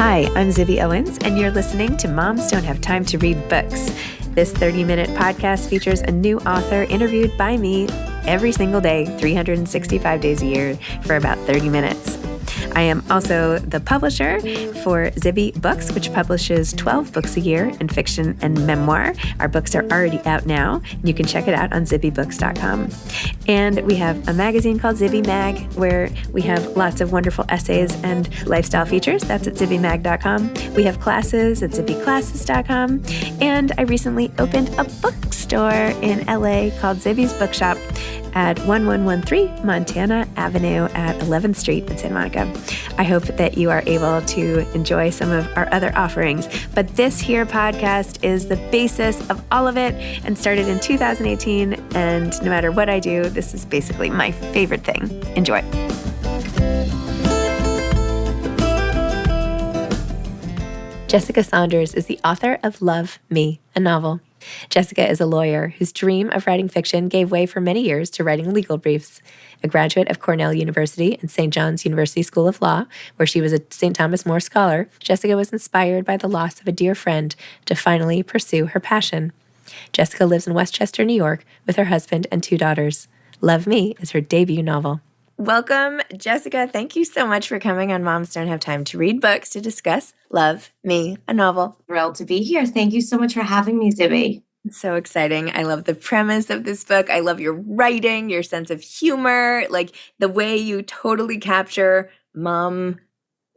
Hi, I'm Zibby Owens, and you're listening to Moms Don't Have Time to Read Books. This 30-minute podcast features a new author interviewed by me every single day, 365 days a year, for about 30 minutes. I am also the publisher for Zibby Books, which publishes 12 books a year in fiction and memoir. Our books are already out now. You can check it out on zibbybooks.com. And we have a magazine called Zibby Mag, where we have lots of wonderful essays and lifestyle features. That's at zibbymag.com. We have classes at zibbyclasses.com. And I recently opened a bookstore in LA called Zibby's Bookshop at 1113 Montana Avenue at 11th Street in Santa Monica. I hope that you are able to enjoy some of our other offerings. But this here podcast is the basis of all of it and started in 2018. And no matter what I do, this is basically my favorite thing. Enjoy. Jessica Saunders is the author of Love, Me, a novel. Jessica is a lawyer whose dream of writing fiction gave way for many years to writing legal briefs. A graduate of Cornell University and St. John's University School of Law, where she was a St. Thomas More Scholar, Jessica was inspired by the loss of a dear friend to finally pursue her passion. Jessica lives in Westchester, New York, with her husband and 2 daughters. Love Me is her debut novel. Welcome, Jessica. Thank you so much for coming on Moms Don't Have Time to Read Books to discuss Love, Me, a novel. Thrilled to be here. Thank you so much for having me, Zibby. It's so exciting. I love the premise of this book. I love your writing, your sense of humor, like the way you totally capture momhood,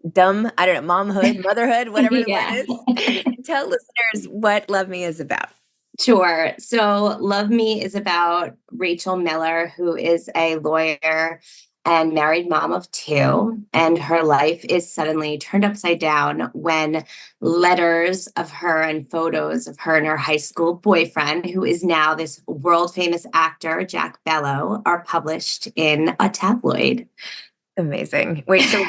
motherhood, whatever the word is. Tell listeners what Love Me is about. Sure. So Love Me is about Rachel Miller, who is a lawyer and married mom of 2, and her life is suddenly turned upside down when letters of her and photos of her and her high school boyfriend, who is now this world-famous actor, Jack Bellow, are published in a tabloid. Amazing. Wait, so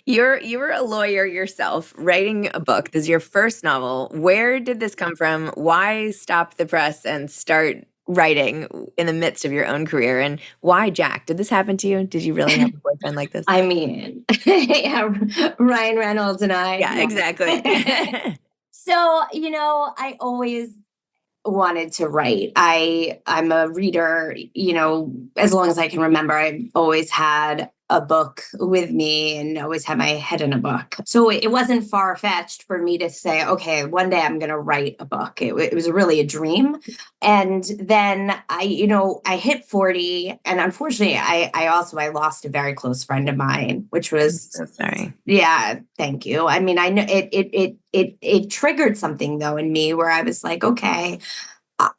you were a lawyer yourself, writing a book. This is your first novel. Where did this come from? Why stop the press and start writing in the midst of your own career? And why Jack? Did this happen to you? Did you really have a boyfriend like this? I mean, yeah, Ryan Reynolds and I. Yeah, exactly. So, I always wanted to write. I'm a reader, as long as I can remember. I've always had a book with me and always had my head in a book. So it wasn't far-fetched for me to say, okay, one day I'm going to write a book. It was really a dream. And then I hit 40, and unfortunately I lost a very close friend of mine, which was I'm so sorry. Yeah, thank you. I mean, I know it triggered something though in me where I was like, okay,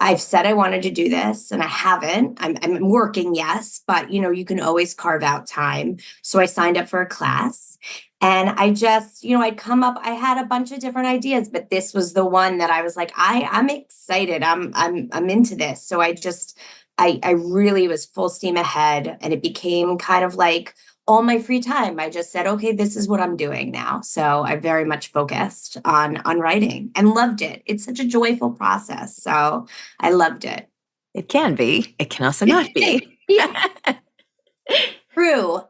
I've said I wanted to do this and I haven't. I'm working, yes, but you can always carve out time. So I signed up for a class, and I just, I had a bunch of different ideas, but this was the one that I was like, I'm excited. I'm into this. So I really was full steam ahead, and it became kind of like all my free time. I just said, okay, this is what I'm doing now. So I very much focused on writing and loved it. It's such a joyful process. So I loved it. It can be. It can also not be. True.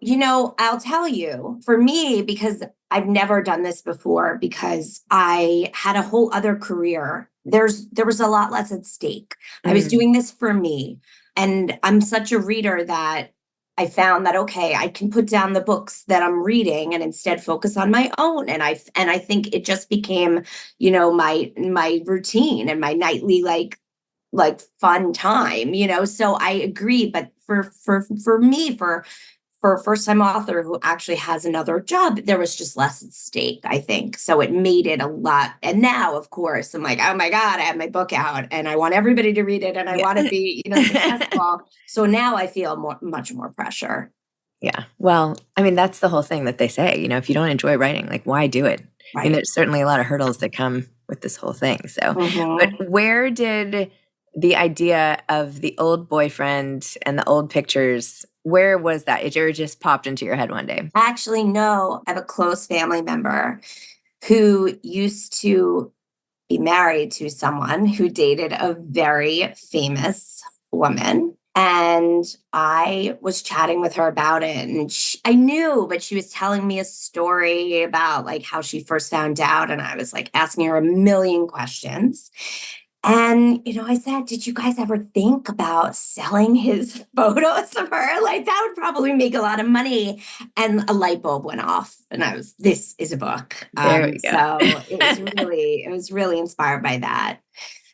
I'll tell you, for me, because I've never done this before, because I had a whole other career, there was a lot less at stake. I was doing this for me. And I'm such a reader that I found that, okay, I can put down the books that I'm reading and instead focus on my own. And I think it just became, my routine and my nightly, like fun time, so I agree. But for me, for a first-time author who actually has another job, there was just less at stake, I think. So it made it a lot. And now, of course, I'm like, oh my God, I have my book out and I want everybody to read it and I want to be, successful. So now I feel much more pressure. Yeah. Well, I mean, that's the whole thing that they say, if you don't enjoy writing, like, why do it? Right. I mean, there's certainly a lot of hurdles that come with this whole thing. So, But where did the idea of the old boyfriend and the old pictures, where was that? It just popped into your head one day? Actually, no. I have a close family member who used to be married to someone who dated a very famous woman. And I was chatting with her about it, and I knew, but she was telling me a story about like how she first found out. And I was like asking her a million questions. And, I said, did you guys ever think about selling his photos of her? Like, that would probably make a lot of money. And a light bulb went off, and this is a book. There we go. So it was really inspired by that.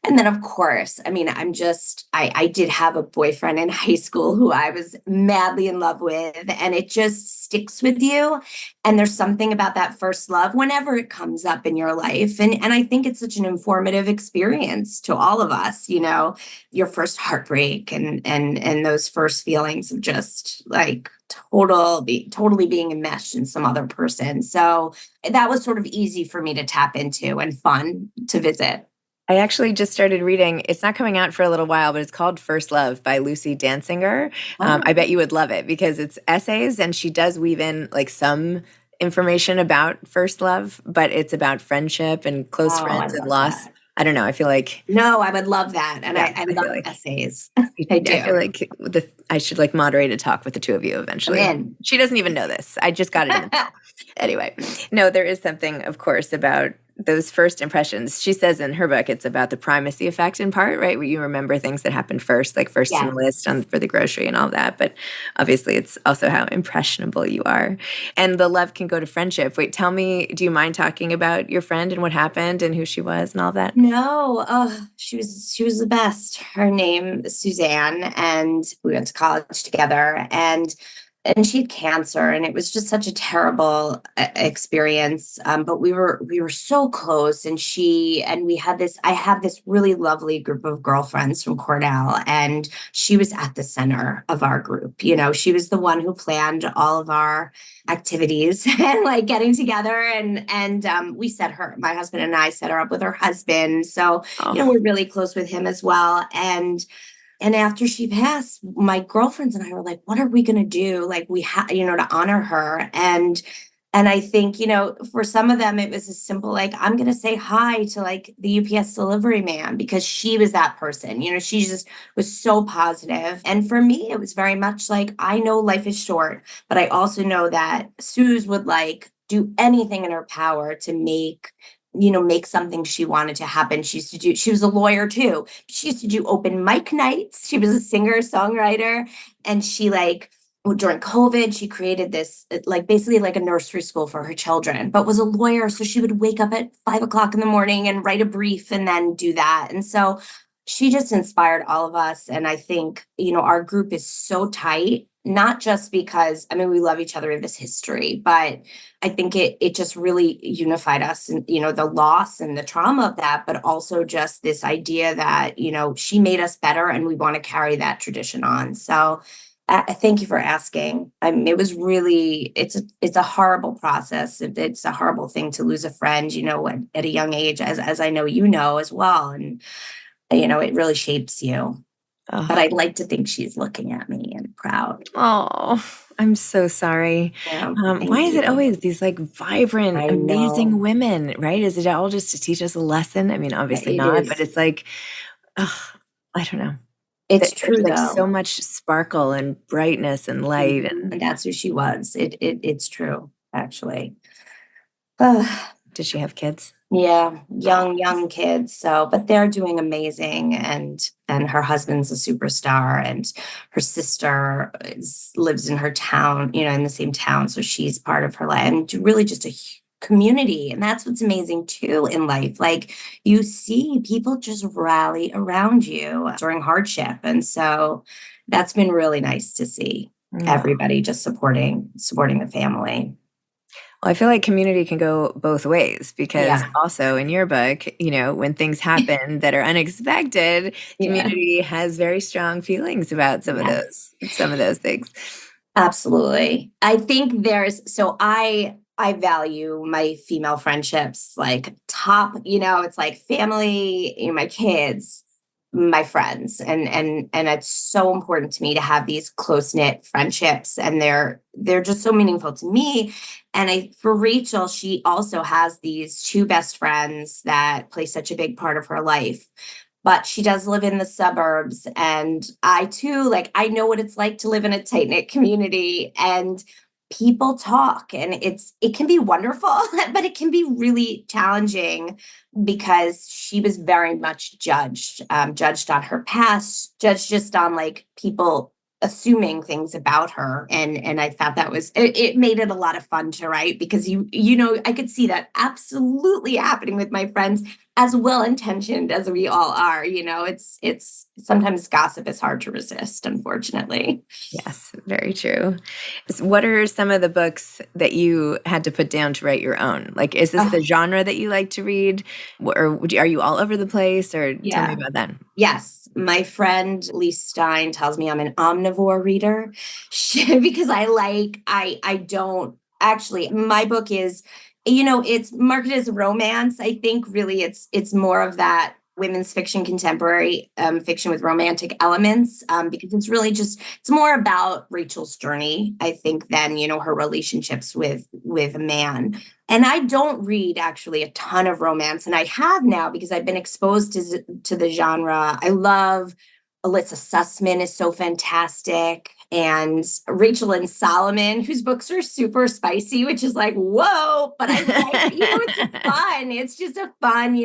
And then, of course, I mean, I did have a boyfriend in high school who I was madly in love with, and it just sticks with you. And there's something about that first love whenever it comes up in your life. And I think it's such an informative experience to all of us, your first heartbreak and those first feelings of just like totally being enmeshed in some other person. So that was sort of easy for me to tap into and fun to visit. I actually just started reading, it's not coming out for a little while, but it's called First Love by Lucy Dansinger. I bet you would love it because it's essays, and she does weave in like some information about first love, but it's about friendship and close friends and loss. That. I don't know. I feel like... No, I would love that. And yeah, I love essays. I feel like I should like moderate a talk with the two of you eventually. She doesn't even know this. I just got it in the mail. Anyway, no, there is something, of course, about those first impressions. She says in her book, it's about the primacy effect in part, right? Where you remember things that happened first, like first in the list for the grocery and all that. But obviously it's also how impressionable you are. And the love can go to friendship. Wait, tell me, do you mind talking about your friend and what happened and who she was and all that? No, she was the best. Her name is Suzanne, and we went to college together, and she had cancer, and it was just such a terrible experience. But we were so close, and I have this really lovely group of girlfriends from Cornell, and she was at the center of our group. She was the one who planned all of our activities and like getting together, and my husband and I set her up with her husband. So, we're really close with him as well. And after she passed, my girlfriends and I were like, what are we going to do? Like we have, to honor her. And I think, for some of them, it was as simple, like, I'm going to say hi to like the UPS delivery man because she was that person, she just was so positive. And for me, it was very much like, I know life is short, but I also know that Suze would like do anything in her power to make something she wanted to happen. She was a lawyer too. She used to do open mic nights. She was a singer, songwriter. And she during COVID, she created this, like basically like a nursery school for her children, but was a lawyer. So she would wake up at 5 o'clock in the morning and write a brief and then do that. And so she just inspired all of us. And I think, our group is so tight, not just because, we love each other in this history, but I think it just really unified us and, the loss and the trauma of that, but also just this idea that, she made us better and we want to carry that tradition on. So thank you for asking. It was really, it's a horrible process. It's a horrible thing to lose a friend, at a young age, as I know, as well. And, it really shapes you. Oh. But I'd like to think she's looking at me and proud. Oh, I'm so sorry. Yeah, why is it always these like vibrant, amazing women, right? Is it all just to teach us a lesson? Obviously not, but it's like, I don't know. It's true, like though. So much sparkle and brightness and light. And that's who she was. It's true, actually. Did she have kids? Yeah, young kids. So, but they're doing amazing, and her husband's a superstar, and her sister lives in her town, in the same town. So she's part of her life, and really just a community. And that's what's amazing too in life. Like you see people just rally around you during hardship, and so that's been really nice to see. Everybody just supporting the family. Well, I feel like community can go both ways because also in your book, when things happen that are unexpected, community has very strong feelings about some of those things. Absolutely. I think I value my female friendships like top, it's like family, my kids, my friends, and it's so important to me to have these close-knit friendships, and they're just so meaningful to me. And for Rachel, she also has these two best friends that play such a big part of her life. but she does live in the suburbs. And I too, like, I know what it's like to live in a tight-knit community, and people talk, and it can be wonderful, but it can be really challenging because she was very much judged on her past, judged just on like people assuming things about her. And I thought that was it made it a lot of fun to write, because I could see that absolutely happening with my friends, as well intentioned as we all are. It's sometimes gossip is hard to resist, unfortunately. Yes, very true. What are some of the books that you had to put down to write your own? Like, is this the genre that you like to read? Or are you all over the place? Or tell me about that. Yes. My friend Lee Stein tells me I'm an omnivore reader because I don't actually, my book is, it's marketed as romance. I think really it's more of that women's fiction, contemporary fiction with romantic elements, because it's more about Rachel's journey, I think, than, her relationships with a man. And I don't read actually a ton of romance, and I have now because I've been exposed to the genre. I love Alyssa Sussman is so fantastic. And Rachel and Solomon, whose books are super spicy, which is like, whoa, but I like, it's just fun. It's just a fun,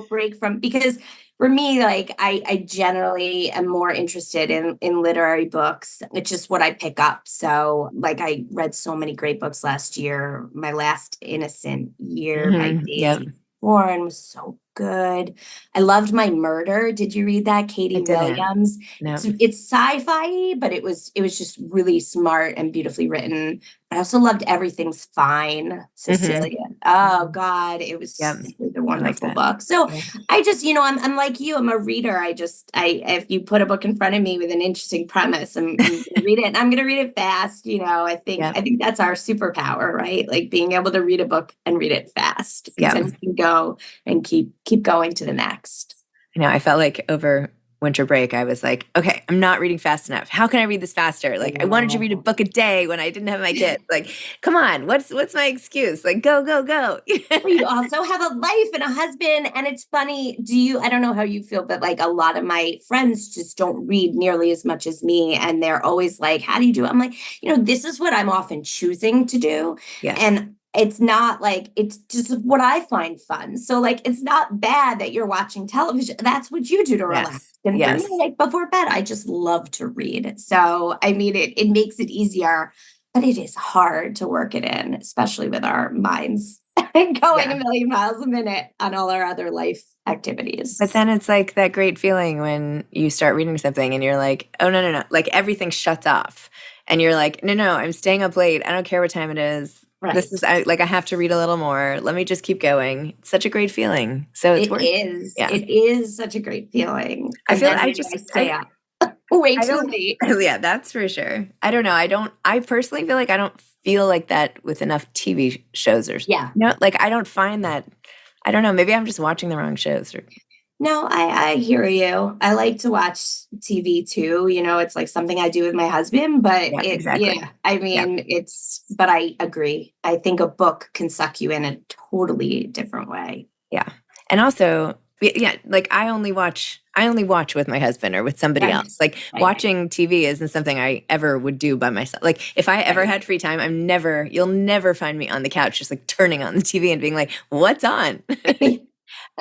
break from, because for me, like I generally am more interested in literary books. It's just what I pick up. So like I read so many great books last year. My Last Innocent Year by Daisy Warren was so good. I loved My Murder. Did you read that? Katie Williams. No. It's sci-fi, but it was just really smart and beautifully written. I also loved Everything's Fine, Cecilia. Oh God, it was a wonderful book. So I just, I'm like you. I'm a reader. If you put a book in front of me with an interesting premise, I'm going to read it, and I'm going to read it fast. I think that's our superpower, right? Like being able to read a book and read it fast. Because then you can go and keep going to the next. I know. I felt like over winter break, I was like, okay, I'm not reading fast enough. How can I read this faster? Like, I wanted to read a book a day when I didn't have my kids. Like, come on, what's my excuse? Like, go. You also have a life and a husband. And it's funny, I don't know how you feel, but like a lot of my friends just don't read nearly as much as me. And they're always like, how do you do it? I'm like, this is what I'm often choosing to do. Yes. And it's not like, it's just what I find fun. So like, it's not bad that you're watching television. That's what you do to relax. And for me, like before bed, I just love to read. So, I mean, it makes it easier, but it is hard to work it in, especially with our minds going a million miles a minute on all our other life activities. But then it's like that great feeling when you start reading something and you're like, oh, no. Like everything shuts off and you're like, no, I'm staying up late. I don't care what time it is. Right. This is I have to read a little more. Let me just keep going. It's such a great feeling. So it is. Yeah. It is such a great feeling. I feel I stay up way too late. Yeah, that's for sure. I don't know. I personally feel like I don't feel like that with enough TV shows or like I don't find that. I don't know. Maybe I'm just watching the wrong shows. No, I hear you. I like to watch TV too. It's like something I do with my husband, but but I agree. I think a book can suck you in a totally different way. Yeah. And also, like I only watch with my husband or with somebody else. Like watching TV isn't something I ever would do by myself. Like if I ever had free time, you'll never find me on the couch just like turning on the TV and being like, what's on?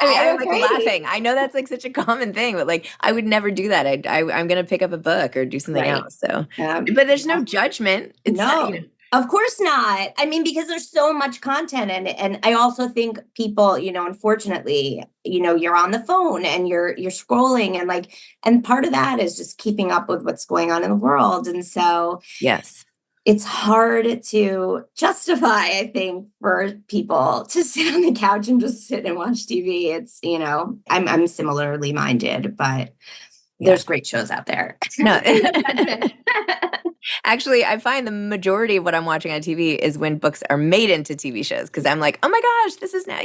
I'm like laughing. I know that's like such a common thing, but like I would never do that. I'm going to pick up a book or do something else. So, but there's no judgment. It's not, of course not. I mean, because there's so much content, and I also think people, unfortunately, you're on the phone and you're scrolling, and part of that is just keeping up with what's going on in the world, and so it's hard to justify, I think, for people to sit on the couch and just sit and watch TV. It's, I'm similarly minded, but there's great shows out there. No. Actually, I find the majority of what I'm watching on TV is when books are made into TV shows, because I'm like, oh my gosh, this is now,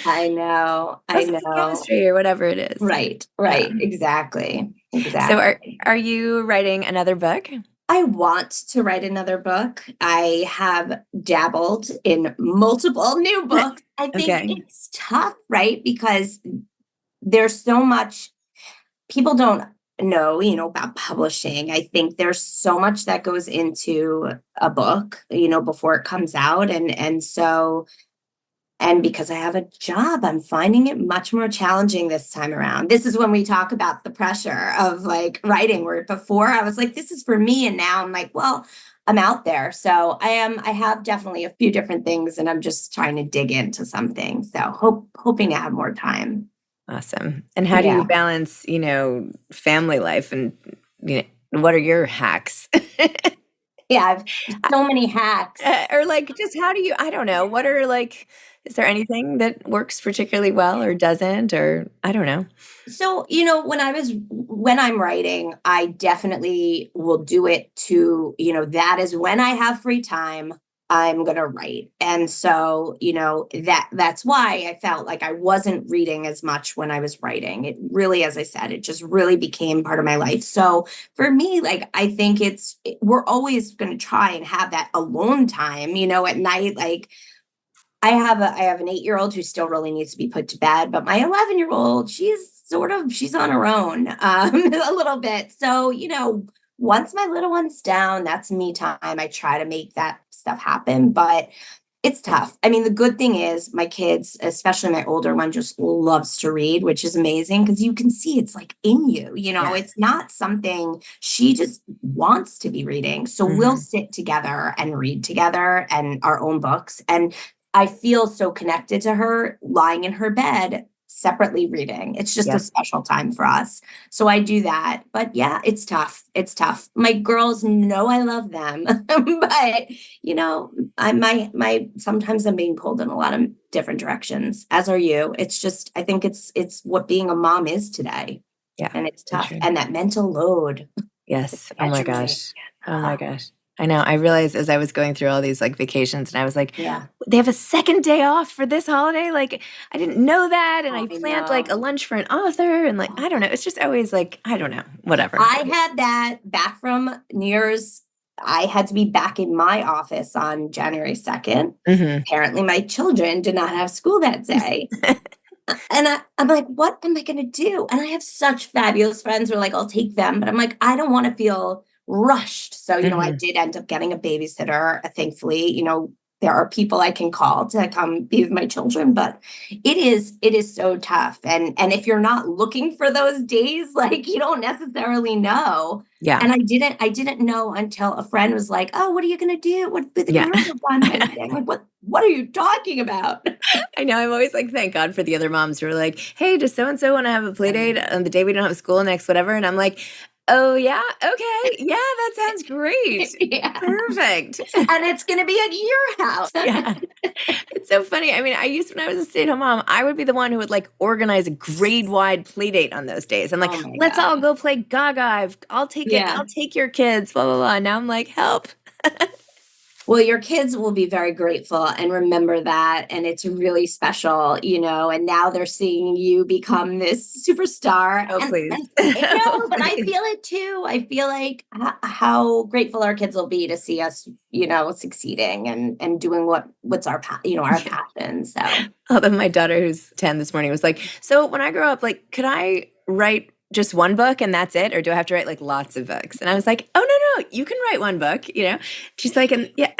I know. chemistry or whatever it is. Right. Exactly. So are you writing another book? I want to write another book. I have dabbled in multiple new books. I think it's tough, right? Because there's so much. people don't know, about publishing. I think there's so much that goes into a book, before it comes out. And because I have a job, I'm finding it much more challenging this time around. This is when we talk about the pressure of like writing, where before I was like, this is for me. And now I'm like, well, I'm out there. So I have definitely a few different things, and I'm just trying to dig into something. So hoping to have more time. Awesome. And how do you balance, family life, and, what are your hacks? Yeah, I've so many hacks. Or like, just how do you, I don't know, what are like, is there anything that works particularly well or doesn't, or I don't know. So, when I'm writing, I definitely will do it to, that is when I have free time, I'm going to write. And so, that's why I felt like I wasn't reading as much when I was writing. It really, as I said, it just really became part of my life. So for me, like, I think we're always going to try and have that alone time, at night. Like, I have an 8-year-old who still really needs to be put to bed, but my 11-year-old, she's on her own, a little bit. So, once my little one's down, that's me time. I try to make that stuff happen, but it's tough. I mean, the good thing is my kids, especially my older one, just loves to read, which is amazing because you can see it's like in you, Yes. It's not something, she just wants to be reading. So we'll sit together and read together and our own books. And I feel so connected to her lying in her bed, separately reading. It's just a special time for us. So I do that. But yeah, it's tough. It's tough. My girls know I love them, but sometimes I'm being pulled in a lot of different directions, as are you. It's just, I think it's what being a mom is today. Yeah. And it's tough. And that mental load. Yes. Oh my gosh. Oh my gosh. I know. I realized as I was going through all these like vacations, and I was like, they have a second day off for this holiday. Like, I didn't know that. And I planned like a lunch for an author, and like, I don't know. It's just always like, I don't know, whatever. I had that back from New Year's. I had to be back in my office on January 2nd. Apparently my children did not have school that day. And I'm like, what am I going to do? And I have such fabulous friends who are like, I'll take them. But I'm like, I don't want to feel rushed. So, I did end up getting a babysitter. Thankfully, there are people I can call to come be with my children, but it is so tough. And if you're not looking for those days, like, you don't necessarily know. Yeah. And I didn't know until a friend was like, oh, what are you going to do with the girls on Wednesday? I'm like, what are you talking about? I know. I'm always like, thank God for the other moms who are like, hey, does so-and-so want to have a play date on the day we don't have school next, whatever. And I'm like, oh, yeah. Okay. Yeah, that sounds great. Perfect. And it's going to be at your house. It's so funny. I mean, when I was a stay-at-home mom, I would be the one who would like organize a grade-wide play date on those days. I'm like, let's all go play Gaga. I'll take it. I'll take your kids, blah, blah, blah. Now I'm like, help. Well, your kids will be very grateful and remember that. And it's really special, and now they're seeing you become this superstar. Oh, please. But I feel it too. I feel like how grateful our kids will be to see us, succeeding and doing what's our passion. So, although my daughter, who's 10 this morning, was like, so when I grow up, like, could I write just one book and that's it? Or do I have to write like lots of books? And I was like, oh, no, you can write one book, She's like, yeah.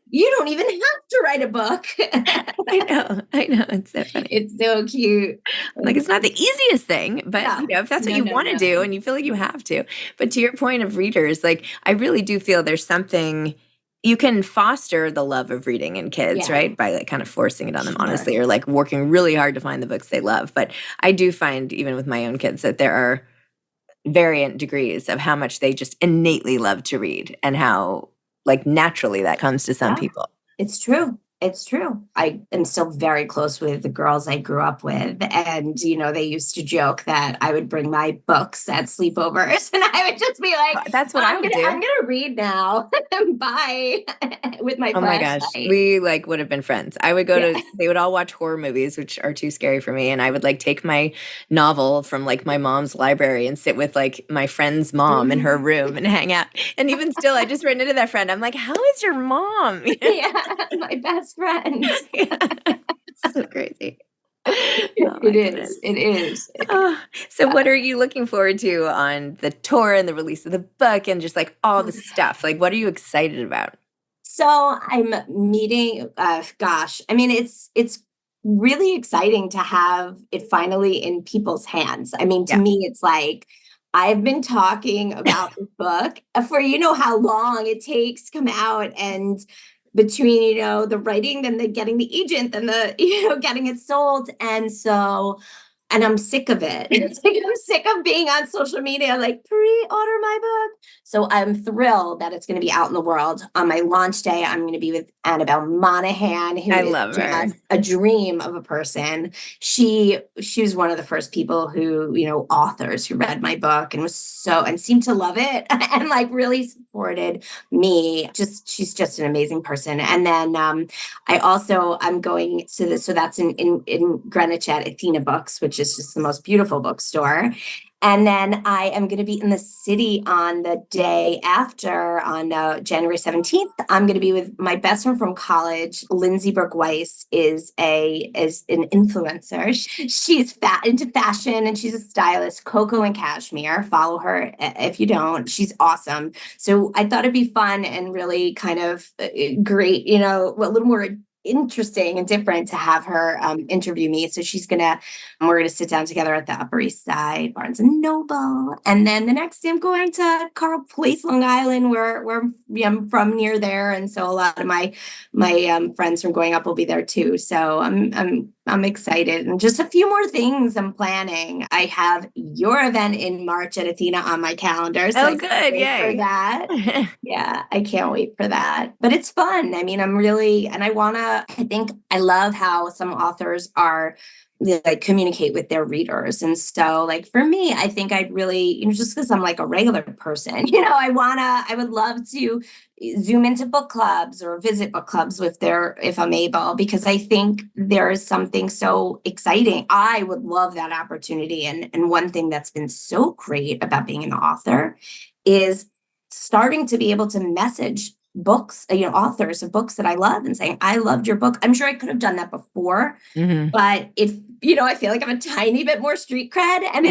You don't even have to write a book. I know. It's so funny. It's so cute. Like, it's not the easiest thing, but if that's what you want to do and you feel like you have to. But to your point of readers, like, I really do feel there's something. You can foster the love of reading in kids, right? By like kind of forcing it on them, honestly, or like working really hard to find the books they love. But I do find even with my own kids that there are variant degrees of how much they just innately love to read and how like naturally that comes to some people. It's true. It's true. I am still very close with the girls I grew up with. And, they used to joke that I would bring my books at sleepovers and I would just be like, that's what I would do. I'm going to read now. Bye. With my Oh my gosh. We like would have been friends. I would go they would all watch horror movies, which are too scary for me. And I would like take my novel from like my mom's library and sit with like my friend's mom in her room and hang out. And even still, I just ran into that friend. I'm like, how is your mom? My best friend. So crazy. Oh my It goodness. is. It is. Oh, so what are you looking forward to on the tour and the release of the book and just like all the stuff? Like, what are you excited about? So I'm meeting, I mean, it's really exciting to have it finally in people's hands. I mean, to Yeah. me, it's like I've been talking about the book for how long it takes to come out, and between the writing, then the getting the agent, then the getting it sold, and I'm sick of it. It's like I'm sick of being on social media, like pre-order my book. So I'm thrilled that it's going to be out in the world. On my launch day, I'm going to be with Annabelle Monaghan, who I is love her. just a dream of a person. She was one of the first people who, authors who read my book and and seemed to love it and like really supported me. She's just an amazing person. And then I'm going to this, so that's in Greenwich at Athena Books, which is just the most beautiful bookstore. And then I am going to be in the city on the day after, on January 17th. I'm going to be with my best friend from college. Lindsay Brooke Weiss is an influencer. She's into fashion and she's a stylist. Coco and Cashmere. Follow her if you don't. She's awesome. So I thought it'd be fun and really kind of great, a little more interesting and different to have her interview me. So we're gonna sit down together at the Upper East Side, Barnes and Noble, and then the next day I'm going to Carl Place, Long Island, where I'm from, near there, and so a lot of my friends from growing up will be there too. So I'm excited, and just a few more things I'm planning. I have your event in March at Athena on my calendar, so Oh, good. Yay. for that. Yeah, I can't wait for that. But it's fun. I mean, I think I love how some authors they, like, communicate with their readers. And so, like, for me, I think I'd really, just because I'm like a regular person, I would love to zoom into book clubs or visit book clubs if I'm able, because I think there is something so exciting. I would love that opportunity. And one thing that's been so great about being an author is starting to be able to message books, authors of books that I love, and saying, I loved your book. I'm sure I could have done that before, but I feel like I'm a tiny bit more street cred, and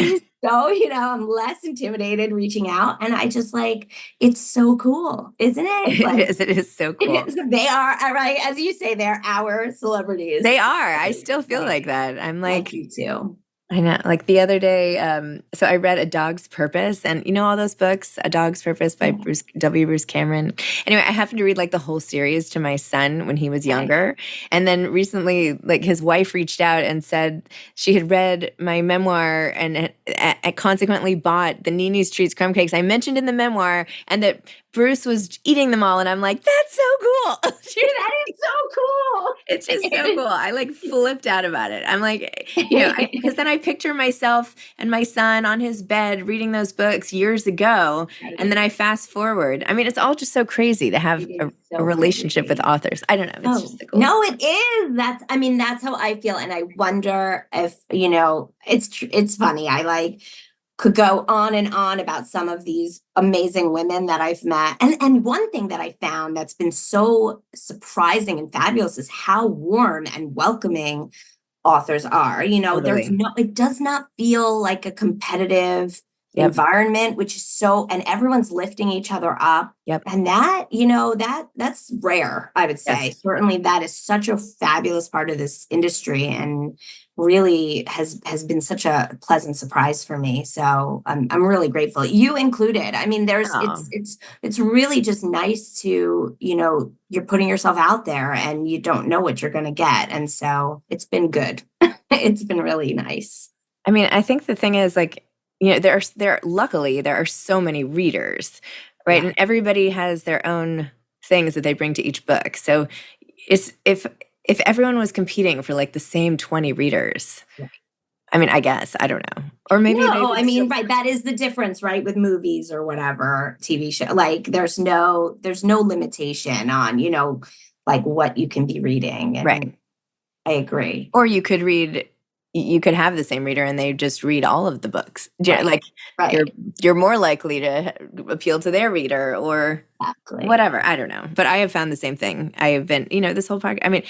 I'm less intimidated reaching out. And I just it's so cool, isn't it? It is so cool. They are, right, as you say, they're our celebrities. They are. I still feel like that. I'm like, you too. I know, like the other day, so I read A Dog's Purpose, and all those books, A Dog's Purpose by Bruce Cameron. Anyway, I happened to read like the whole series to my son when he was younger. And then recently, like, his wife reached out and said she had read my memoir and consequently bought the Nini's Treats crumb cakes I mentioned in the memoir, and that Bruce was eating them all. And I'm like, that's so cool. That is so cool. It's just so cool. I like flipped out about it. I'm like, because then I picture myself and my son on his bed reading those books years ago. And then I fast forward. I mean, it's all just so crazy to have a relationship with authors. I don't know. It's just so cool. No, it is. That's how I feel. And I wonder if, it's funny. I could go on and on about some of these amazing women that I've met. And one thing that I found that's been so surprising and fabulous is how warm and welcoming authors are. Totally. It does not feel like a competitive environment, which is and everyone's lifting each other up. Yep. And that, that's rare, I would say. Yes. Certainly that is such a fabulous part of this industry, and really has been such a pleasant surprise for me. So I'm really grateful, you included. I mean, it's really just nice to, you're putting yourself out there and you don't know what you're going to get. And so it's been good. It's been really nice. I mean, I think the thing is, like, luckily there are so many readers, right? Yeah. And everybody has their own things that they bring to each book. So if everyone was competing for like the same 20 readers, I mean, I guess, I don't know. Or maybe right. That is the difference, right? With movies or whatever, TV show, like there's no limitation on, like what you can be reading. And right. I agree. Or you could have the same reader and they just read all of the books. Right. Like you're more likely to appeal to their reader or whatever. I don't know. But I have found the same thing. I have been, this whole podcast. I mean,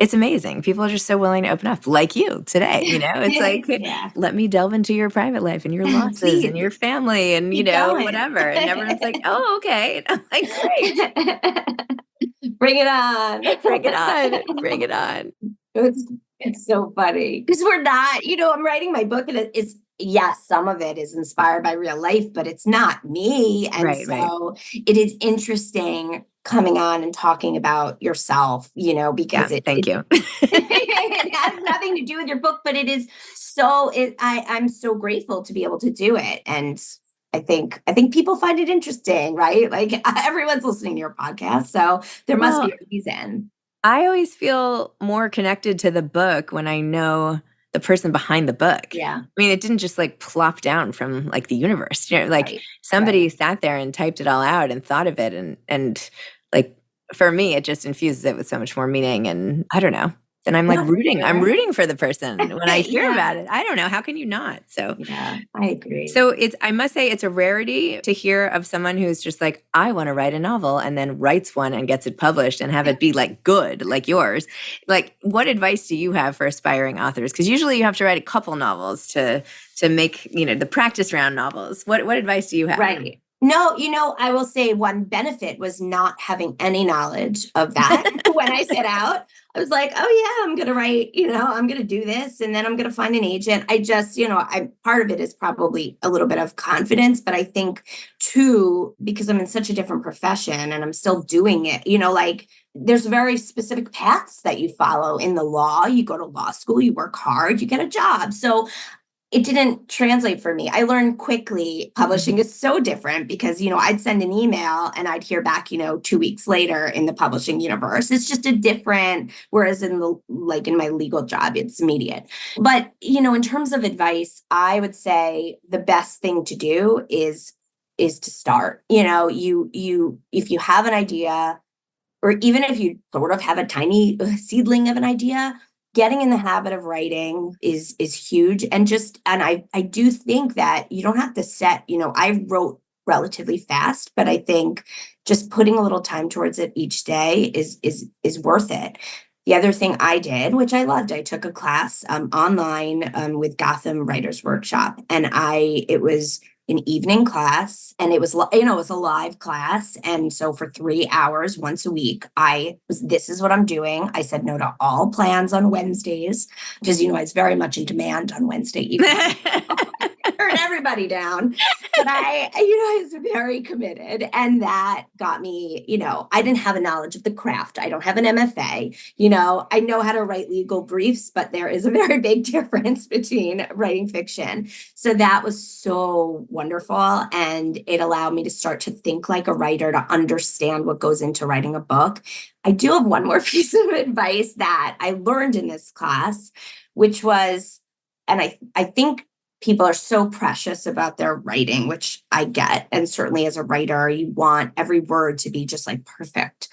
it's amazing. People are just so willing to open up, like you today. It's like, let me delve into your private life and your losses and your family and, whatever. And everyone's like, oh, okay. And I'm like, great. Bring it on. Bring it on. Bring it on. It's so funny because we're not, I'm writing my book and it's, yes, some of it is inspired by real life, but it's not me. And it is interesting coming on and talking about yourself, because thank you. It has nothing to do with your book, but it is I'm so grateful to be able to do it. And I think people find it interesting, right? Like everyone's listening to your podcast, so there must be a reason. I always feel more connected to the book when I know the person behind the book. Yeah. I mean, it didn't just like plop down from like the universe, somebody sat there and typed it all out and thought of it. And like, for me, it just infuses it with so much more meaning. And I don't know. Then I'm like I'm rooting for the person when I hear about it. I don't know. How can you not? So yeah, I agree. So I must say it's a rarity to hear of someone who's just like, I want to write a novel and then writes one and gets it published and have it be like good, like yours. Like, what advice do you have for aspiring authors? Because usually you have to write a couple novels to make, the practice round novels. What advice do you have? Right. No, I will say one benefit was not having any knowledge of that. When I set out, I was like, oh yeah, I'm going to write, I'm going to do this and then I'm going to find an agent. I just, part of it is probably a little bit of confidence, but I think too, because I'm in such a different profession and I'm still doing it, there's very specific paths that you follow in the law. You go to law school, you work hard, you get a job. So it didn't translate for me. I learned quickly publishing is so different because, I'd send an email and I'd hear back, 2 weeks later in the publishing universe. It's just a different, whereas in my legal job, it's immediate. But, in terms of advice, I would say the best thing to do is to start. If you have an idea, or even if you sort of have a tiny seedling of an idea, getting in the habit of writing is huge. And I do think that you don't have to set, I wrote relatively fast, but I think just putting a little time towards it each day is worth it. The other thing I did, which I loved, I took a class online with Gotham Writers Workshop, and it was an evening class, and it was a live class. And so for 3 hours once a week, this is what I'm doing. I said no to all plans on Wednesdays because, I was very much in demand on Wednesday evening. Turn everybody down. But I was very committed, and that got me, I didn't have a knowledge of the craft. I don't have an MFA. I know how to write legal briefs, but there is a very big difference between writing fiction. So that was so wonderful. And it allowed me to start to think like a writer, to understand what goes into writing a book. I do have one more piece of advice that I learned in this class, which was, and I think people are so precious about their writing, which I get. And certainly as a writer, you want every word to be just like perfect.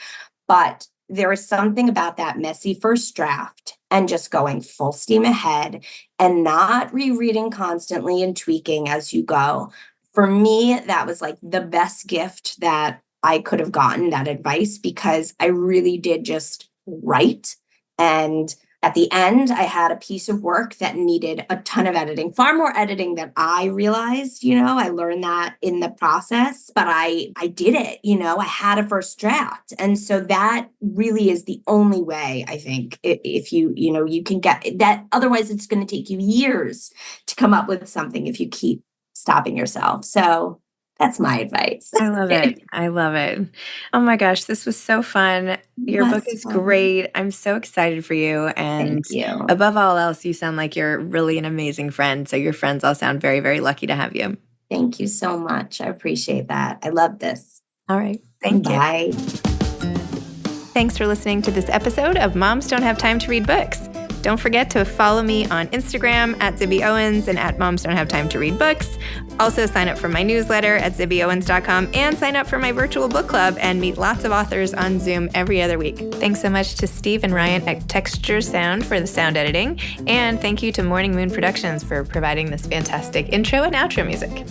But there is something about that messy first draft and just going full steam ahead and not rereading constantly and tweaking as you go. For me, that was like the best gift that I could have gotten, that advice, because I really did just write. And at the end, I had a piece of work that needed a ton of editing, far more editing than I realized. I learned that in the process, but I did it. I had a first draft. And so that really is the only way, I think, if you can get that. Otherwise, it's going to take you years to come up with something if you keep stopping yourself. So that's my advice. I love it. I love it. Oh my gosh, this was so fun. Your book is great. I'm so excited for you. And thank you. Above all else, you sound like you're really an amazing friend. So your friends all sound very, very lucky to have you. Thank you so much. I appreciate that. I love this. All right. Thank you. Bye. Thanks for listening to this episode of Moms Don't Have Time to Read Books. Don't forget to follow me on Instagram at Zibby Owens and at Moms Don't Have Time to Read Books. Also sign up for my newsletter at zibbyowens.com and sign up for my virtual book club and meet lots of authors on Zoom every other week. Thanks so much to Steve and Ryan at Texture Sound for the sound editing. And thank you to Morning Moon Productions for providing this fantastic intro and outro music.